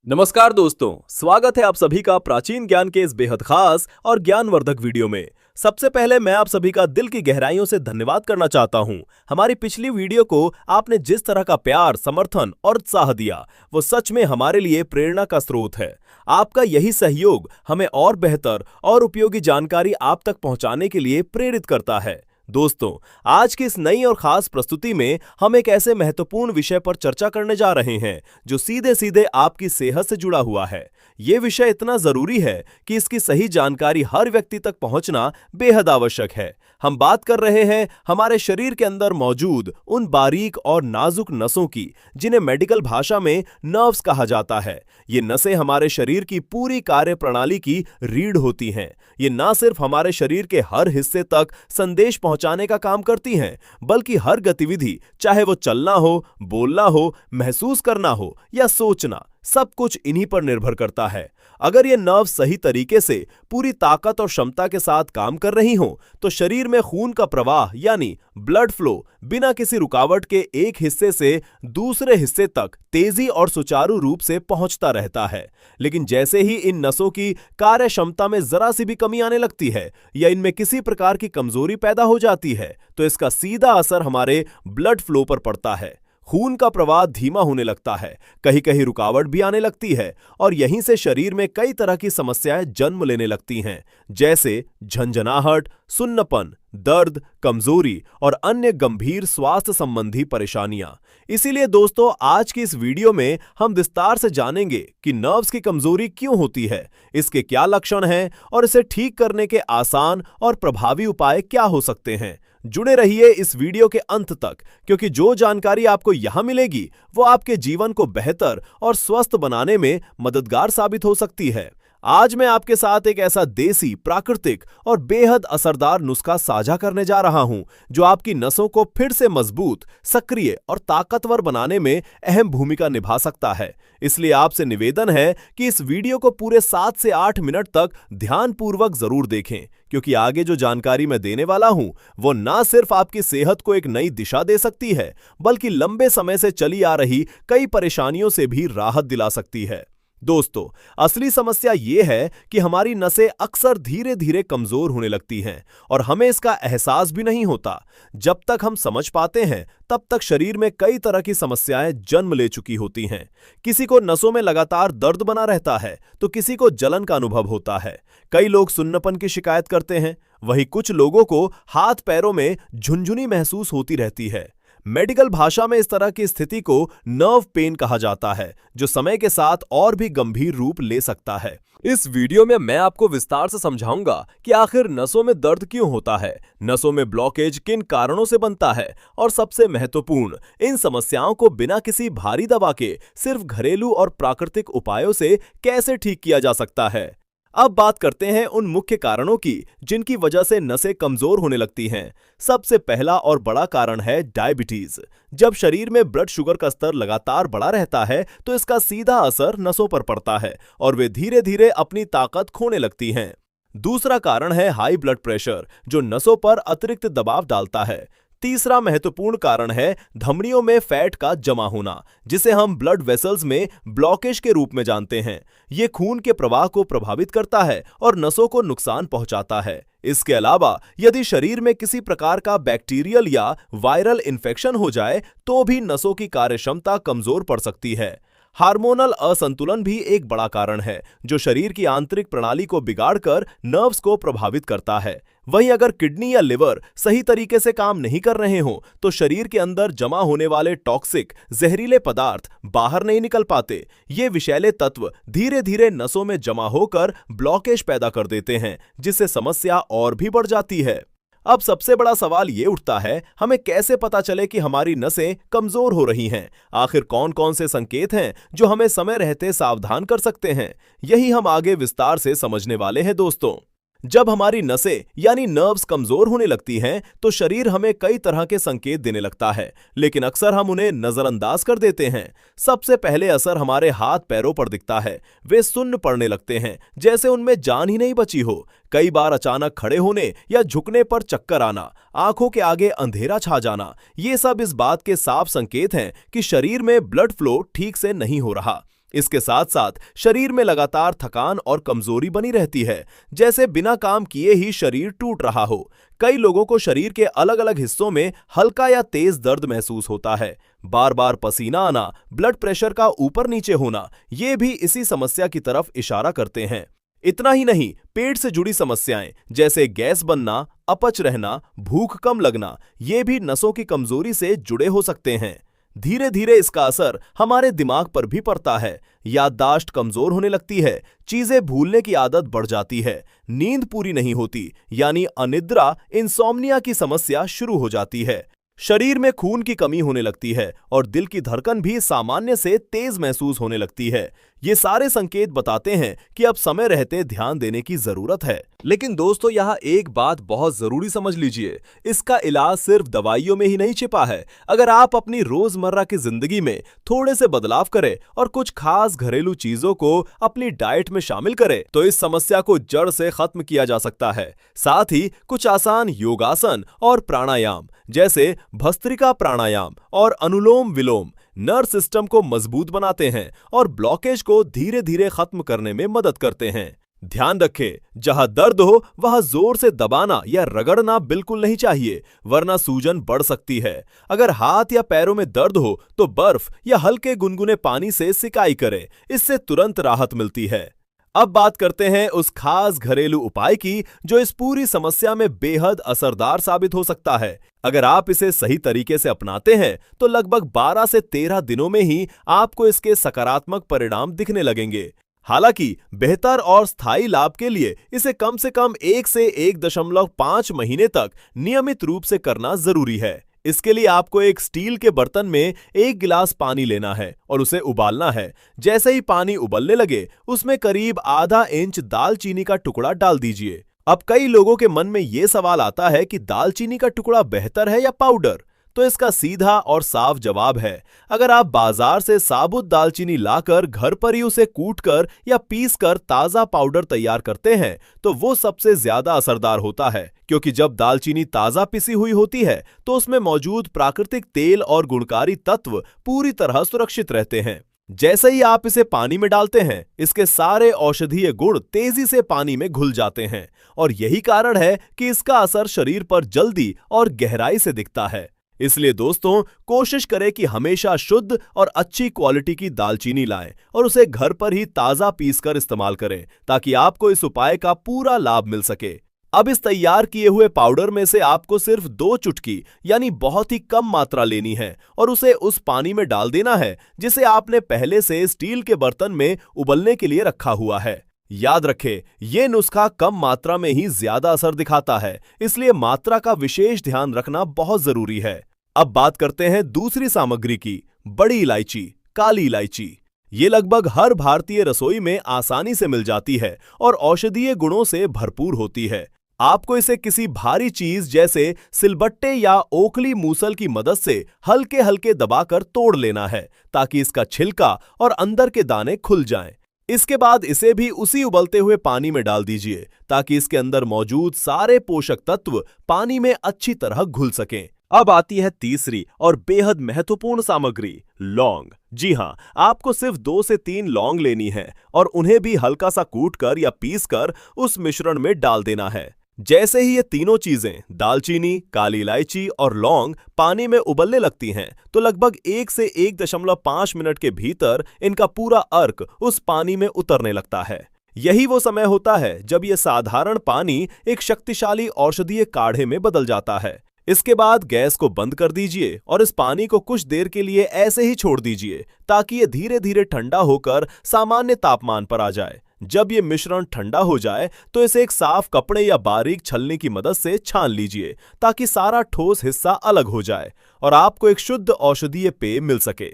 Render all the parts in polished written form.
नमस्कार दोस्तों, स्वागत है आप सभी का प्राचीन ज्ञान के इस बेहद खास और ज्ञानवर्धक वीडियो में। सबसे पहले मैं आप सभी का दिल की गहराइयों से धन्यवाद करना चाहता हूं। हमारी पिछली वीडियो को आपने जिस तरह का प्यार, समर्थन और उत्साह दिया, वो सच में हमारे लिए प्रेरणा का स्रोत है। आपका यही सहयोग हमें और बेहतर और उपयोगी जानकारी आप तक पहुंचाने के लिए प्रेरित करता है। दोस्तों, आज की इस नई और खास प्रस्तुति में हम एक ऐसे महत्वपूर्ण विषय पर चर्चा करने जा रहे हैं जो सीधे सीधे आपकी सेहत से जुड़ा हुआ है। ये विषय इतना जरूरी है कि इसकी सही जानकारी हर व्यक्ति तक पहुंचना बेहद आवश्यक है। हम बात कर रहे हैं हमारे शरीर के अंदर मौजूद उन बारीक और नाजुक नसों की, जिन्हें मेडिकल भाषा में नर्व्स कहा जाता है। ये नसें हमारे शरीर की पूरी कार्य प्रणाली की रीढ़ होती हैं। ये न सिर्फ हमारे शरीर के हर हिस्से तक संदेश पहुंचाने का काम करती हैं, बल्कि हर गतिविधि, चाहे वो चलना हो, बोलना हो, महसूस करना हो या सोचना, सब कुछ इन्हीं पर निर्भर करता है। अगर ये नर्व सही तरीके से पूरी ताकत और क्षमता के साथ काम कर रही हो, तो शरीर में खून का प्रवाह यानी ब्लड फ्लो बिना किसी रुकावट के एक हिस्से से दूसरे हिस्से तक तेजी और सुचारू रूप से पहुंचता रहता है। लेकिन जैसे ही इन नसों की कार्य क्षमता में जरा सी भी कमी आने लगती है या इनमें किसी प्रकार की कमजोरी पैदा हो जाती है, तो इसका सीधा असर हमारे ब्लड फ्लो पर पड़ता है। खून का प्रवाह धीमा होने लगता है, कहीं कहीं रुकावट भी आने लगती है और यहीं से शरीर में कई तरह की समस्याएं जन्म लेने लगती हैं, जैसे झंझनाहट, सुन्नपन, दर्द, कमजोरी और अन्य गंभीर स्वास्थ्य संबंधी परेशानियां। इसीलिए दोस्तों, आज की इस वीडियो में हम विस्तार से जानेंगे कि नर्व्स की कमजोरी क्यों होती है, इसके क्या लक्षण हैं और इसे ठीक करने के आसान और प्रभावी उपाय क्या हो सकते हैं। जुड़े रहिए इस वीडियो के अंत तक, क्योंकि जो जानकारी आपको यहां मिलेगी वो आपके जीवन को बेहतर और स्वस्थ बनाने में मददगार साबित हो सकती है। आज मैं आपके साथ एक ऐसा देसी, प्राकृतिक और बेहद असरदार नुस्खा साझा करने जा रहा हूं, जो आपकी नसों को फिर से मजबूत, सक्रिय और ताकतवर बनाने में अहम भूमिका निभा सकता है। इसलिए आपसे निवेदन है कि इस वीडियो को पूरे 7 से 8 मिनट तक ध्यानपूर्वक जरूर देखें, क्योंकि आगे जो जानकारी मैं देने वाला हूं वो ना सिर्फ आपकी सेहत को एक नई दिशा दे सकती है, बल्कि लंबे समय से चली आ रही कई परेशानियों से भी राहत दिला सकती है। दोस्तों, असली समस्या ये है कि हमारी नसें अक्सर धीरे धीरे कमजोर होने लगती हैं और हमें इसका एहसास भी नहीं होता। जब तक हम समझ पाते हैं, तब तक शरीर में कई तरह की समस्याएं जन्म ले चुकी होती हैं। किसी को नसों में लगातार दर्द बना रहता है, तो किसी को जलन का अनुभव होता है। कई लोग सुन्नपन की शिकायत करते हैं, वहीं कुछ लोगों को हाथ पैरों में झुनझुनी महसूस होती रहती है। मेडिकल भाषा में इस तरह की स्थिति को नर्व पेन कहा जाता है, जो समय के साथ और भी गंभीर रूप ले सकता है। इस वीडियो में मैं आपको विस्तार से समझाऊंगा कि आखिर नसों में दर्द क्यों होता है, नसों में ब्लॉकेज किन कारणों से बनता है और सबसे महत्वपूर्ण, इन समस्याओं को बिना किसी भारी दवा के सिर्फ घरेलू और प्राकृतिक उपायों से कैसे ठीक किया जा सकता है। अब बात करते हैं उन मुख्य कारणों की जिनकी वजह से नसें कमजोर होने लगती हैं। सबसे पहला और बड़ा कारण है डायबिटीज। जब शरीर में ब्लड शुगर का स्तर लगातार बढ़ा रहता है, तो इसका सीधा असर नसों पर पड़ता है और वे धीरे धीरे अपनी ताकत खोने लगती हैं। दूसरा कारण है हाई ब्लड प्रेशर, जो नसों पर अतिरिक्त दबाव डालता है। तीसरा महत्वपूर्ण कारण है धमनियों में फैट का जमा होना, जिसे हम ब्लड वेसल्स में ब्लॉकेज के रूप में जानते हैं। यह खून के प्रवाह को प्रभावित करता है और नसों को नुकसान पहुंचाता है। इसके अलावा यदि शरीर में किसी प्रकार का बैक्टीरियल या वायरल इन्फेक्शन हो जाए, तो भी नसों की कार्यक्षमता कमजोर पड़ सकती है। हार्मोनल असंतुलन भी एक बड़ा कारण है, जो शरीर की आंतरिक प्रणाली को बिगाड़कर नर्व्स को प्रभावित करता है। वहीं अगर किडनी या लिवर सही तरीके से काम नहीं कर रहे हों, तो शरीर के अंदर जमा होने वाले टॉक्सिक, जहरीले पदार्थ बाहर नहीं निकल पाते। ये विषैले तत्व धीरे धीरे नसों में जमा होकर ब्लॉकेज पैदा कर देते हैं, जिससे समस्या और भी बढ़ जाती है। अब सबसे बड़ा सवाल ये उठता है, हमें कैसे पता चले कि हमारी नसें कमजोर हो रही हैं? आखिर कौन कौन से संकेत हैं जो हमें समय रहते सावधान कर सकते हैं? यही हम आगे विस्तार से समझने वाले हैं दोस्तों। जब हमारी नसें यानी नर्व्स कमजोर होने लगती हैं, तो शरीर हमें कई तरह के संकेत देने लगता है, लेकिन अक्सर हम उन्हें नजरअंदाज कर देते हैं। सबसे पहले असर हमारे हाथ पैरों पर दिखता है। वे सुन्न पड़ने लगते हैं, जैसे उनमें जान ही नहीं बची हो। कई बार अचानक खड़े होने या झुकने पर चक्कर आना, आंखों के आगे अंधेरा छा जाना, ये सब इस बात के साफ संकेत हैं कि शरीर में ब्लड फ्लो ठीक से नहीं हो रहा। इसके साथ साथ शरीर में लगातार थकान और कमजोरी बनी रहती है, जैसे बिना काम किए ही शरीर टूट रहा हो। कई लोगों को शरीर के अलग अलग हिस्सों में हल्का या तेज दर्द महसूस होता है। बार बार पसीना आना, ब्लड प्रेशर का ऊपर नीचे होना, ये भी इसी समस्या की तरफ इशारा करते हैं। इतना ही नहीं, पेट से जुड़ी समस्याएं जैसे गैस बनना, अपच रहना, भूख कम लगना, ये भी नसों की कमजोरी से जुड़े हो सकते हैं। धीरे धीरे इसका असर हमारे दिमाग पर भी पड़ता है। याददाश्त कमजोर होने लगती है, चीजें भूलने की आदत बढ़ जाती है, नींद पूरी नहीं होती, यानी अनिद्रा, इंसोम्निया की समस्या शुरू हो जाती है। शरीर में खून की कमी होने लगती है और दिल की धड़कन भी सामान्य से तेज महसूस होने लगती है। ये सारे संकेत बताते हैं कि अब समय रहते ध्यान देने की जरूरत है। लेकिन दोस्तों, यहाँ एक बात बहुत जरूरी समझ लीजिए, इसका इलाज सिर्फ दवाइयों में ही नहीं छिपा है। अगर आप अपनी रोजमर्रा की जिंदगी में थोड़े से बदलाव करें और कुछ खास घरेलू चीजों को अपनी डाइट में शामिल करें, तो इस समस्या को जड़ से खत्म किया जा सकता है। साथ ही कुछ आसान योगासन और प्राणायाम जैसे भस्त्रिका प्राणायाम और अनुलोम विलोम नर्व सिस्टम को मजबूत बनाते हैं और ब्लॉकेज को धीरे धीरे खत्म करने में मदद करते हैं। ध्यान रखें, जहां दर्द हो वहां जोर से दबाना या रगड़ना बिल्कुल नहीं चाहिए, वरना सूजन बढ़ सकती है। अगर हाथ या पैरों में दर्द हो तो बर्फ या हल्के गुनगुने पानी से सिकाई करें, इससे तुरंत राहत मिलती है। अब बात करते हैं उस खास घरेलू उपाय की जो इस पूरी समस्या में बेहद असरदार साबित हो सकता है। अगर आप इसे सही तरीके से अपनाते हैं तो लगभग 12 से 13 दिनों में ही आपको इसके सकारात्मक परिणाम दिखने लगेंगे। हालांकि बेहतर और स्थायी लाभ के लिए इसे कम से कम 1 से 1.5 महीने तक नियमित रूप से करना जरूरी है। इसके लिए आपको एक स्टील के बर्तन में 1 गिलास पानी लेना है और उसे उबालना है। जैसे ही पानी उबलने लगे, उसमें करीब आधा इंच दालचीनी का टुकड़ा डाल दीजिए। अब कई लोगों के मन में यह सवाल आता है कि दालचीनी का टुकड़ा बेहतर है या पाउडर? तो इसका सीधा और साफ जवाब है, अगर आप बाजार से साबुत दालचीनी लाकर घर पर ही उसे कूटकर या पीसकर ताजा पाउडर तैयार करते हैं तो वो सबसे ज्यादा असरदार होता है, क्योंकि जब दालचीनी ताजा पिसी हुई होती है तो उसमें मौजूद प्राकृतिक तेल और गुणकारी तत्व पूरी तरह सुरक्षित रहते हैं। जैसे ही आप इसे पानी में डालते हैं, इसके सारे औषधीय गुण तेजी से पानी में घुल जाते हैं और यही कारण है कि इसका असर शरीर पर जल्दी और गहराई से दिखता है। इसलिए दोस्तों, कोशिश करें कि हमेशा शुद्ध और अच्छी क्वालिटी की दालचीनी लाएं और उसे घर पर ही ताजा पीसकर इस्तेमाल करें, ताकि आपको इस उपाय का पूरा लाभ मिल सके। अब इस तैयार किए हुए पाउडर में से आपको सिर्फ 2 चुटकी यानी बहुत ही कम मात्रा लेनी है और उसे उस पानी में डाल देना है जिसे आपने पहले से स्टील के बर्तन में उबलने के लिए रखा हुआ है। याद रखें, यह नुस्खा कम मात्रा में ही ज्यादा असर दिखाता है, इसलिए मात्रा का विशेष ध्यान रखना बहुत जरूरी है। अब बात करते हैं दूसरी सामग्री की, बड़ी इलायची, काली इलायची। ये लगभग हर भारतीय रसोई में आसानी से मिल जाती है और औषधीय गुणों से भरपूर होती है। आपको इसे किसी भारी चीज जैसे सिलबट्टे या ओखली मूसल की मदद से हल्के हल्के दबाकर तोड़ लेना है, ताकि इसका छिलका और अंदर के दाने खुल जाएं। इसके बाद इसे भी उसी उबलते हुए पानी में डाल दीजिए, ताकि इसके अंदर मौजूद सारे पोषक तत्व पानी में अच्छी तरह घुल सकें। अब आती है तीसरी और बेहद महत्वपूर्ण सामग्री, लौंग। जी हां, आपको सिर्फ 2 से 3 लौंग लेनी है और उन्हें भी हल्का सा कूटकर या पीसकर उस मिश्रण में डाल देना है। जैसे ही ये तीनों चीजें, दालचीनी, काली इलायची और लौंग, पानी में उबलने लगती हैं, तो लगभग 1 से 1.5 मिनट के भीतर इनका पूरा अर्क उस पानी में उतरने लगता है। यही वो समय होता है जब यह साधारण पानी एक शक्तिशाली औषधीय काढ़े में बदल जाता है। इसके बाद गैस को बंद कर दीजिए और इस पानी को कुछ देर के लिए ऐसे ही छोड़ दीजिए, ताकि ये धीरे धीरे ठंडा होकर सामान्य तापमान पर आ जाए। जब ये मिश्रण ठंडा हो जाए तो इसे एक साफ कपड़े या बारीक छलनी की मदद से छान लीजिए, ताकि सारा ठोस हिस्सा अलग हो जाए और आपको एक शुद्ध औषधीय पेय मिल सके।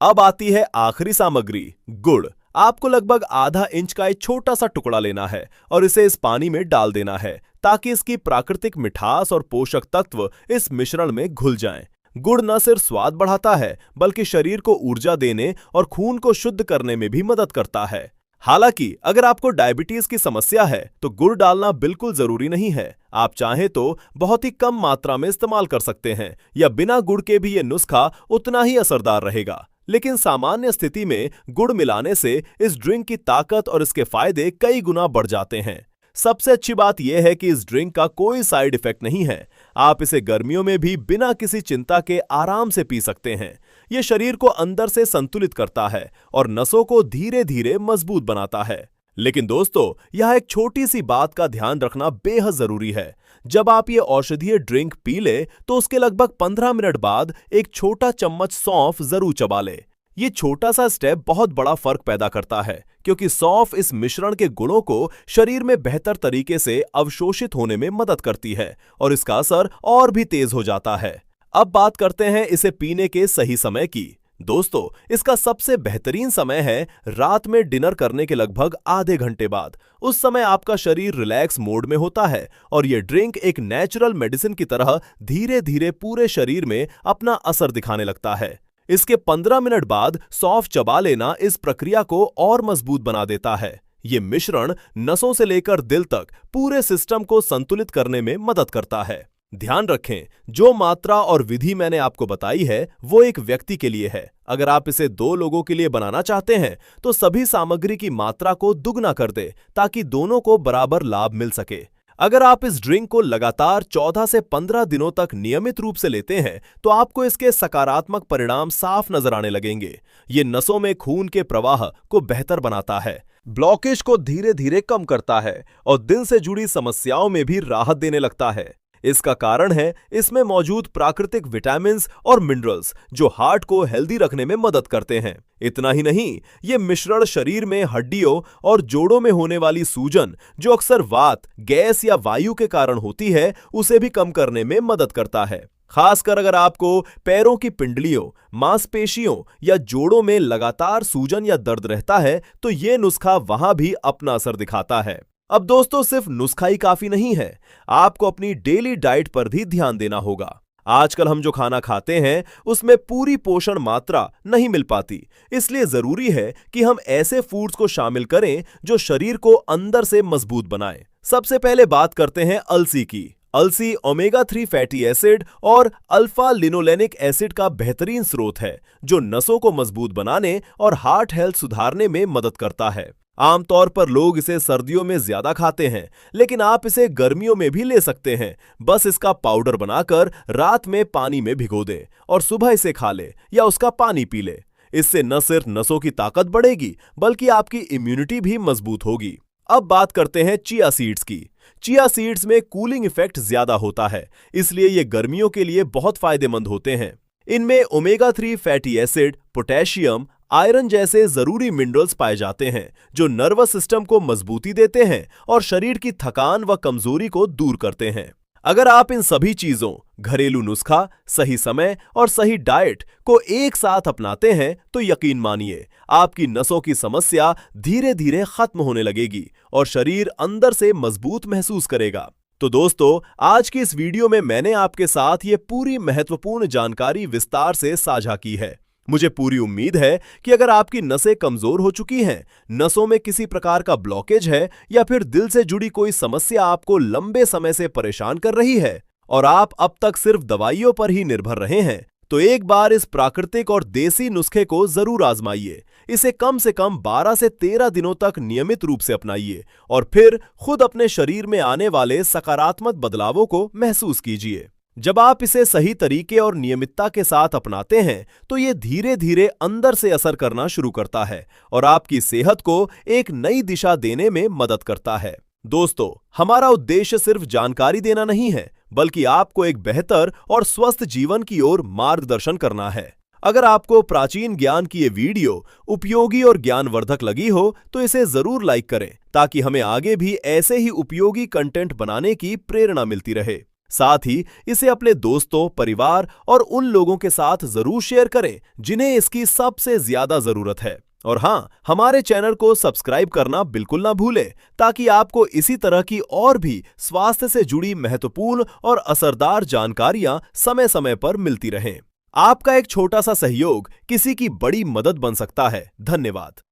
अब आती है आखिरी सामग्री, गुड़। आपको लगभग आधा इंच का एक छोटा सा टुकड़ा लेना है और इसे इस पानी में डाल देना है, ताकि इसकी प्राकृतिक मिठास और पोषक तत्व इस मिश्रण में घुल जाएं। गुड़ न सिर्फ स्वाद बढ़ाता है, बल्कि शरीर को ऊर्जा देने और खून को शुद्ध करने में भी मदद करता है। हालांकि अगर आपको डायबिटीज की समस्या है तो गुड़ डालना बिल्कुल जरूरी नहीं है। आप चाहें तो बहुत ही कम मात्रा में इस्तेमाल कर सकते हैं, या बिना गुड़ के भी ये नुस्खा उतना ही असरदार रहेगा। लेकिन सामान्य स्थिति में गुड़ मिलाने से इस ड्रिंक की ताकत और इसके फायदे कई गुना बढ़ जाते हैं। सबसे अच्छी बात यह है कि इस ड्रिंक का कोई साइड इफेक्ट नहीं है। आप इसे गर्मियों में भी बिना किसी चिंता के आराम से पी सकते हैं। यह शरीर को अंदर से संतुलित करता है और नसों को धीरे धीरे मजबूत बनाता है। लेकिन दोस्तों, यह एक छोटी सी बात का ध्यान रखना बेहद जरूरी है। जब आप ये औषधीय ड्रिंक पी ले तो उसके लगभग 15 मिनट बाद एक छोटा चम्मच सौंफ जरूर चबा ले। ये छोटा सा स्टेप बहुत बड़ा फर्क पैदा करता है, क्योंकि सौंफ इस मिश्रण के गुणों को शरीर में बेहतर तरीके से अवशोषित होने में मदद करती है और इसका असर और भी तेज हो जाता है। अब बात करते हैं इसे पीने के सही समय की। दोस्तों, इसका सबसे बेहतरीन समय है रात में डिनर करने के लगभग आधे घंटे बाद। उस समय आपका शरीर रिलैक्स मोड में होता है और यह ड्रिंक एक नेचुरल मेडिसिन की तरह धीरे धीरे पूरे शरीर में अपना असर दिखाने लगता है। इसके 15 मिनट बाद सौंफ चबा लेना इस प्रक्रिया को और मजबूत बना देता है। ये मिश्रण नसों से लेकर दिल तक पूरे सिस्टम को संतुलित करने में मदद करता है। ध्यान रखें, जो मात्रा और विधि मैंने आपको बताई है वो एक व्यक्ति के लिए है। अगर आप इसे 2 लोगों के लिए बनाना चाहते हैं तो सभी सामग्री की मात्रा को दुगना कर दे ताकि दोनों को बराबर लाभ मिल सके। अगर आप इस ड्रिंक को लगातार 14 से 15 दिनों तक नियमित रूप से लेते हैं तो आपको इसके सकारात्मक परिणाम साफ नजर आने लगेंगे। ये नसों में खून के प्रवाह को बेहतर बनाता है, ब्लॉकेज को धीरे धीरे कम करता है और दिल से जुड़ी समस्याओं में भी राहत देने लगता है। इसका कारण है इसमें मौजूद प्राकृतिक विटामिन्स और मिनरल्स जो हार्ट को हेल्दी रखने में मदद करते हैं। इतना ही नहीं, ये मिश्रण शरीर में हड्डियों और जोड़ों में होने वाली सूजन जो अक्सर वात, गैस या वायु के कारण होती है, उसे भी कम करने में मदद करता है। खासकर अगर आपको पैरों की पिंडलियों, मांसपेशियों या जोड़ों में लगातार सूजन या दर्द रहता है तो ये नुस्खा वहां भी अपना असर दिखाता है। अब दोस्तों, सिर्फ नुस्खा ही काफी नहीं है, आपको अपनी डेली डाइट पर भी ध्यान देना होगा। आजकल हम जो खाना खाते हैं उसमें पूरी पोषण मात्रा नहीं मिल पाती, इसलिए जरूरी है कि हम ऐसे फूड्स को शामिल करें जो शरीर को अंदर से मजबूत बनाएं। सबसे पहले बात करते हैं अलसी की। अलसी ओमेगा 3 फैटी एसिड और अल्फा लिनोलेनिक एसिड का बेहतरीन स्रोत है जो नसों को मजबूत बनाने और हार्ट हेल्थ सुधारने में मदद करता है। आमतौर पर लोग इसे सर्दियों में ज्यादा खाते हैं, लेकिन आप इसे गर्मियों में भी ले सकते हैं। बस इसका पाउडर बनाकर रात में पानी में भिगो दें और सुबह इसे खा ले या उसका पानी पी ले। इससे न सिर्फ नसों की ताकत बढ़ेगी बल्कि आपकी इम्यूनिटी भी मजबूत होगी। अब बात करते हैं चिया सीड्स की। चिया सीड्स में कूलिंग इफेक्ट ज्यादा होता है, इसलिए ये गर्मियों के लिए बहुत फायदेमंद होते हैं। इनमें omega 3 fatty acid, potassium, iron जैसे जरूरी मिनरल्स पाए जाते हैं जो नर्वस सिस्टम को मजबूती देते हैं और शरीर की थकान व कमजोरी को दूर करते हैं। अगर आप इन सभी चीजों, घरेलू नुस्खा, सही समय और सही डाइट को एक साथ अपनाते हैं तो यकीन मानिए आपकी नसों की समस्या धीरे धीरे खत्म होने लगेगी और शरीर अंदर से मजबूत महसूस करेगा। तो दोस्तों, आज की इस वीडियो में मैंने आपके साथ ये पूरी महत्वपूर्ण जानकारी विस्तार से साझा की है। मुझे पूरी उम्मीद है कि अगर आपकी नसें कमजोर हो चुकी हैं, नसों में किसी प्रकार का ब्लॉकेज है या फिर दिल से जुड़ी कोई समस्या आपको लंबे समय से परेशान कर रही है और आप अब तक सिर्फ दवाइयों पर ही निर्भर रहे हैं, तो एक बार इस प्राकृतिक और देसी नुस्खे को जरूर आजमाइए। इसे कम से कम 12 से 13 दिनों तक नियमित रूप से अपनाइए और फिर खुद अपने शरीर में आने वाले सकारात्मक बदलावों को महसूस कीजिए। जब आप इसे सही तरीके और नियमितता के साथ अपनाते हैं तो ये धीरे धीरे अंदर से असर करना शुरू करता है और आपकी सेहत को एक नई दिशा देने में मदद करता है। दोस्तों, हमारा उद्देश्य सिर्फ जानकारी देना नहीं है, बल्कि आपको एक बेहतर और स्वस्थ जीवन की ओर मार्गदर्शन करना है। अगर आपको प्राचीन ज्ञान की ये वीडियो उपयोगी और ज्ञानवर्धक लगी हो तो इसे जरूर लाइक करें ताकि हमें आगे भी ऐसे ही उपयोगी कंटेंट बनाने की प्रेरणा मिलती रहे। साथ ही इसे अपने दोस्तों, परिवार और उन लोगों के साथ जरूर शेयर करें जिन्हें इसकी सबसे ज्यादा जरूरत है। और हाँ, हमारे चैनल को सब्सक्राइब करना बिल्कुल ना भूलें ताकि आपको इसी तरह की और भी स्वास्थ्य से जुड़ी महत्वपूर्ण और असरदार जानकारियां समय समय पर मिलती रहें। आपका एक छोटा सा सहयोग किसी की बड़ी मदद बन सकता है। धन्यवाद।